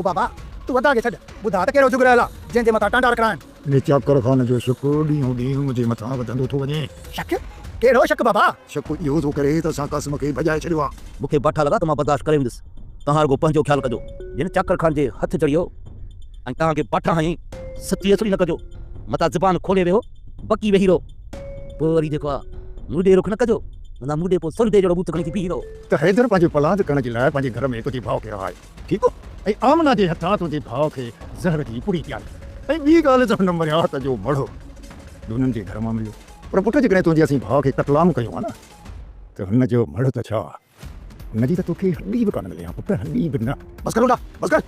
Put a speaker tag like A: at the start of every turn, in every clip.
A: ओ बाबा तू अदा के छड़ बुधा त केरो जुगरेला जंहिंजे मथां टांडा रखणा
B: ने चक्कर खाने जो शक ॾींहों मुंहिंजे मथां वधंदो थो वञे।
A: शक केरो शक बाबा
B: शक इहो थो करे त असां क़स्म खे भॼाए छॾियो आहे।
C: मूंखे बठा लॻा त मां बर्दाश्त करे वेंदुसि। तव्हां रुॻो पंहिंजो ख़्यालु कजो। जिन चक्कर खान जे हथ चढ़ियो ऐं तव्हांखे बठा हई सची असली न कजो। मथां ज़ुबान खोले वेहो बकी वेही रहो। पोइ वरी जेको आहे मुंडे रुख न कजो माना मुंडे पोइ सुलदे जहिड़ो बूत खणी पी रहो।
B: त हैदर पंहिंजे पलांद करण जे लाइ पंहिंजे घर में तुंहिंजे भाउ खे रहाए ठीकु आहे। ऐं आमना जे हथां तुंहिंजे भाउ खे ज़हर जी पुड़ी तयारु ऐं ॿी ॻाल्हि त हुन मरियात जो मड़ो दुननि जे घर मां मिलियो। पर पुट जेकॾहिं तुंहिंजे असीं भाउ खे कतलाम कयो आहे न त हुन जो मड़ो त छा हुनजी त तोखे हॾी बि कान मिले पुट हॾी बि न। बस कर बस कर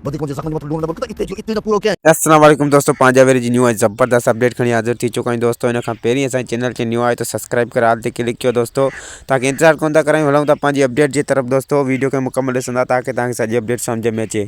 B: वधीक मुंहिंजे साम्हूं लूण न बरकत इते न पूरो कया।
D: अस्सलाम वालेकुम दोस्तों पंहिंजा वेरी जी न्यू आहे ज़बरदस्त अपडेट खणी हाज़िर थी चुका आहियूं दोस्तों। इन खां पहिरीं असांजे चैनल खे न्यू आहे तो सब्सक्राइब कर आल ते क्लिक कयो दोस्तों। तव्हांखे इंतज़ारु कोन था करायूं हलूं था पंहिंजी अपडेट जी तरफ़ दोस्तों। वीडियो खे मुकमल ॾिसंदा तव्हांखे सॼी अपडेट सम्झ में अचे।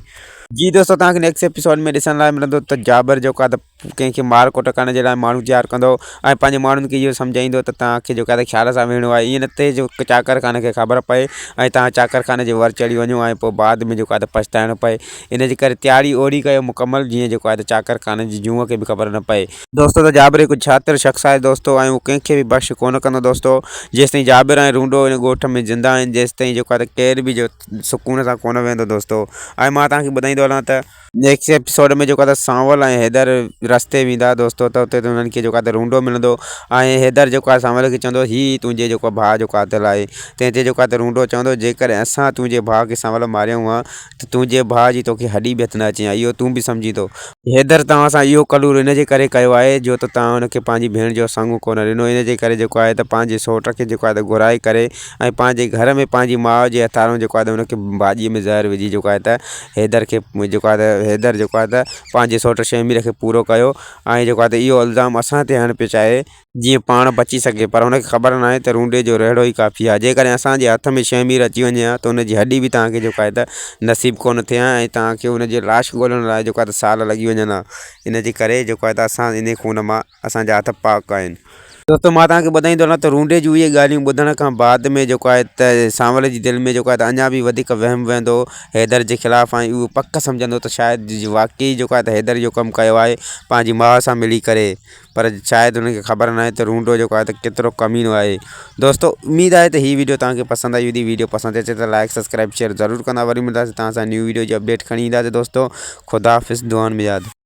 D: जी दोस्तों तव्हांखे नेक्स्ट एपिसोड में ॾिसण लाइ मिलंदो त जाबिर जेको आहे त कंहिंखे मार कुट करण जे लाइ माण्हू तयारु कंदो ऐं पंहिंजे माण्हुनि खे इहो सम्झाईंदो त तव्हांखे जेको आहे त ख़्याल सां वेहणो आहे। ईअं न ते जो चाकर खाने खे ख़बर पए ऐं तव्हां चाकर खाने जे वर चढ़ी वञो ऐं पोइ बाद में जेको आहे त पछताइणो पए। इन जे करे तयारी ओड़ी कयो मुकमल जीअं जेको आहे त चाकर खाने जी जूअ खे बि ख़बर न पए दोस्तों। त जाबिर हिकु छात्र शख़्स आहे दोस्तों ऐं उहो कंहिंखे बि बख़्श कोन कंदो दोस्तों। जेसिताईं जाबिर ऐं रूंडो इन ॻोठ में ज़िंदा आहिनि जेसिताईं जेको आहे त केर बि जो सुकून सां कोन वेंदो दोस्तों। ऐं मां तव्हांखे ॿुधाईंदो हलां त नेक्स्ट एपिसोड में जेको आहे त सांवल ऐं हैदर रस्ते वेंदा दोस्तों त उते उन्हनि खे जेको आहे त रूंडो मिलंदो ऐं हैदर जेको आहे सांवल खे चवंदो हीउ तुंहिंजे जेको भाउ जो क़ातिल आहे। तंहिं ते जेको आहे त रूंडो चवंदो जेकॾहिं असां तुंहिंजे भाउ खे सांवल मारियऊं आहे त तुंहिंजे भाउ जी तोखे हॾी बि हथ न अचे इहो तूं बि सम्झी थो। हैदर तव्हां सां इहो कलूर इन जे करे कयो आहे जो त तव्हां हुनखे पंहिंजी भेण जो संग कोन ॾिनो। इन जे करे जेको आहे त पंहिंजे सौट खे जेको आहे त घुराए करे ऐं पंहिंजे घर में पंहिंजी माउ जे हथारों जेको आहे त हुनखे भाॼीअ में ज़हर विझी जेको आहे त हैदर खे जेको आहे त हैदर जेको आहे त पंहिंजे सौट शमीर खे पूरो कयो ऐं जेको आहे त इहो इल्ज़ाम असां ते हणणु पियो चाहे जीअं पाण बची सघे। पर हुनखे ख़बर न आहे त रूंडे जो रेड़ो ई काफ़ी आहे। जेकॾहिं असांजे हथ में शमीर अची वञे हा त हुनजी हॾी बि तव्हांखे जेको आहे त नसीबु कोन थिए हा ऐं तव्हांखे हुनजी लाश ॻोल्हण लाइ जेको आहे त साल लॻी वञनि हा। इन जे करे जेको आहे त असां इन खून मां असांजा हथ पाक आहिनि दोस्तों। मां तव्हांखे ॿुधाईंदो हलां त रूंडे जूं इहे ॻाल्हियूं ॿुधण खां बाद में जेको आहे त सांवल जी दिलि में जेको आहे त अञा बि वधीक वहम वेंदो हैदर जे ख़िलाफ़ु ऐं उहो पक सम्झंदो त शायदि वाक़ई जेको आहे त हैदर इहो कमु कयो आहे पंहिंजी माउ सां मिली करे। पर शायदि हुनखे ख़बर न आहे त रूंडो जेको आहे त केतिरो कमीनो आहे दोस्तों। उमेद आहे त हीअ वीडियो तव्हांखे पसंदि आई हूंदी। वीडियो पसंदि अचे त लाइक सब्सक्राइब शेयर ज़रूरु कंदा। वरी मिलंदासीं तव्हां सां न्यू वीडियो जी अपडेट खणी ईंदासीं दोस्तों। ख़ुदा हाफ़िज़ दुआनि में यादि।